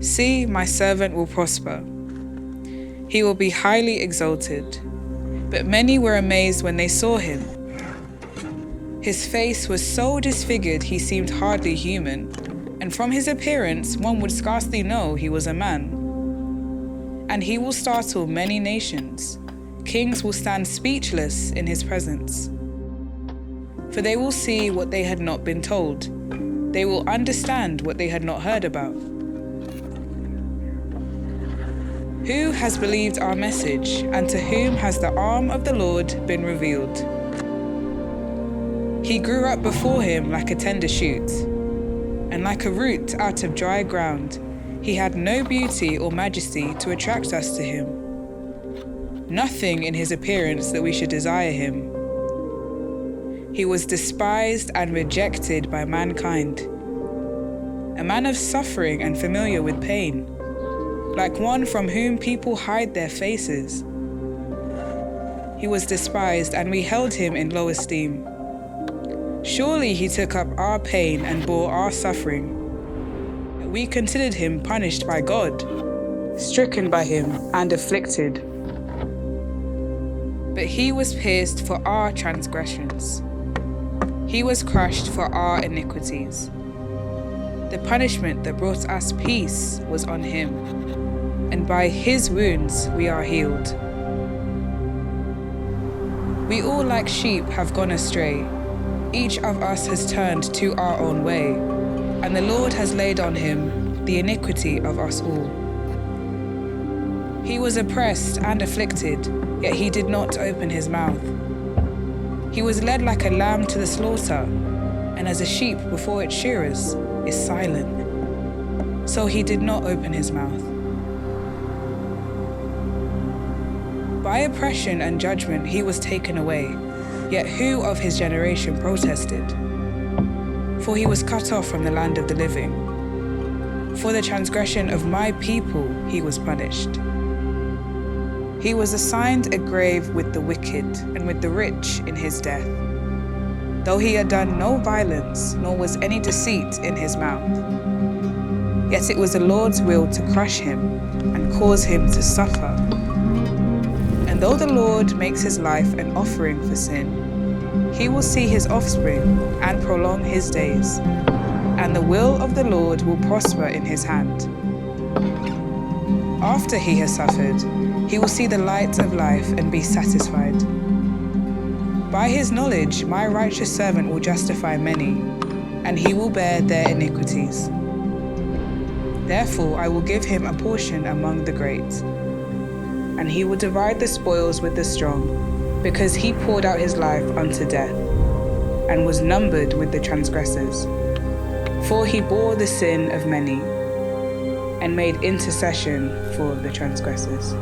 See, my servant will prosper. He will be highly exalted. But many were amazed when they saw him. His face was so disfigured he seemed hardly human, and from his appearance one would scarcely know he was a man. And he will startle many nations. Kings will stand speechless in his presence. For they will see what they had not been told. They will understand what they had not heard about. Who has believed our message, and to whom has the arm of the Lord been revealed? He grew up before him like a tender shoot, and like a root out of dry ground. He had no beauty or majesty to attract us to him. Nothing in his appearance that we should desire him. He was despised and rejected by mankind, a man of suffering and familiar with pain, like one from whom people hide their faces. He was despised, and we held him in low esteem. Surely he took up our pain and bore our suffering. We considered him punished by God, stricken by him and afflicted. But he was pierced for our transgressions. He was crushed for our iniquities. The punishment that brought us peace was on him, and by his wounds we are healed. We all like sheep have gone astray. Each of us has turned to our own way, and the Lord has laid on him the iniquity of us all. He was oppressed and afflicted, yet he did not open his mouth. He was led like a lamb to the slaughter, and as a sheep before its shearers is silent, so he did not open his mouth. By oppression and judgment he was taken away, yet who of his generation protested? For he was cut off from the land of the living. For the transgression of my people he was punished. He was assigned a grave with the wicked and with the rich in his death, though he had done no violence, nor was any deceit in his mouth. Yet it was the Lord's will to crush him and cause him to suffer. And though the Lord makes his life an offering for sin, he will see his offspring and prolong his days, and the will of the Lord will prosper in his hand. After he has suffered, he will see the light of life and be satisfied. By his knowledge, my righteous servant will justify many, and he will bear their iniquities. Therefore I will give him a portion among the great, and he will divide the spoils with the strong, because he poured out his life unto death, and was numbered with the transgressors. For he bore the sin of many, and made intercession for the transgressors.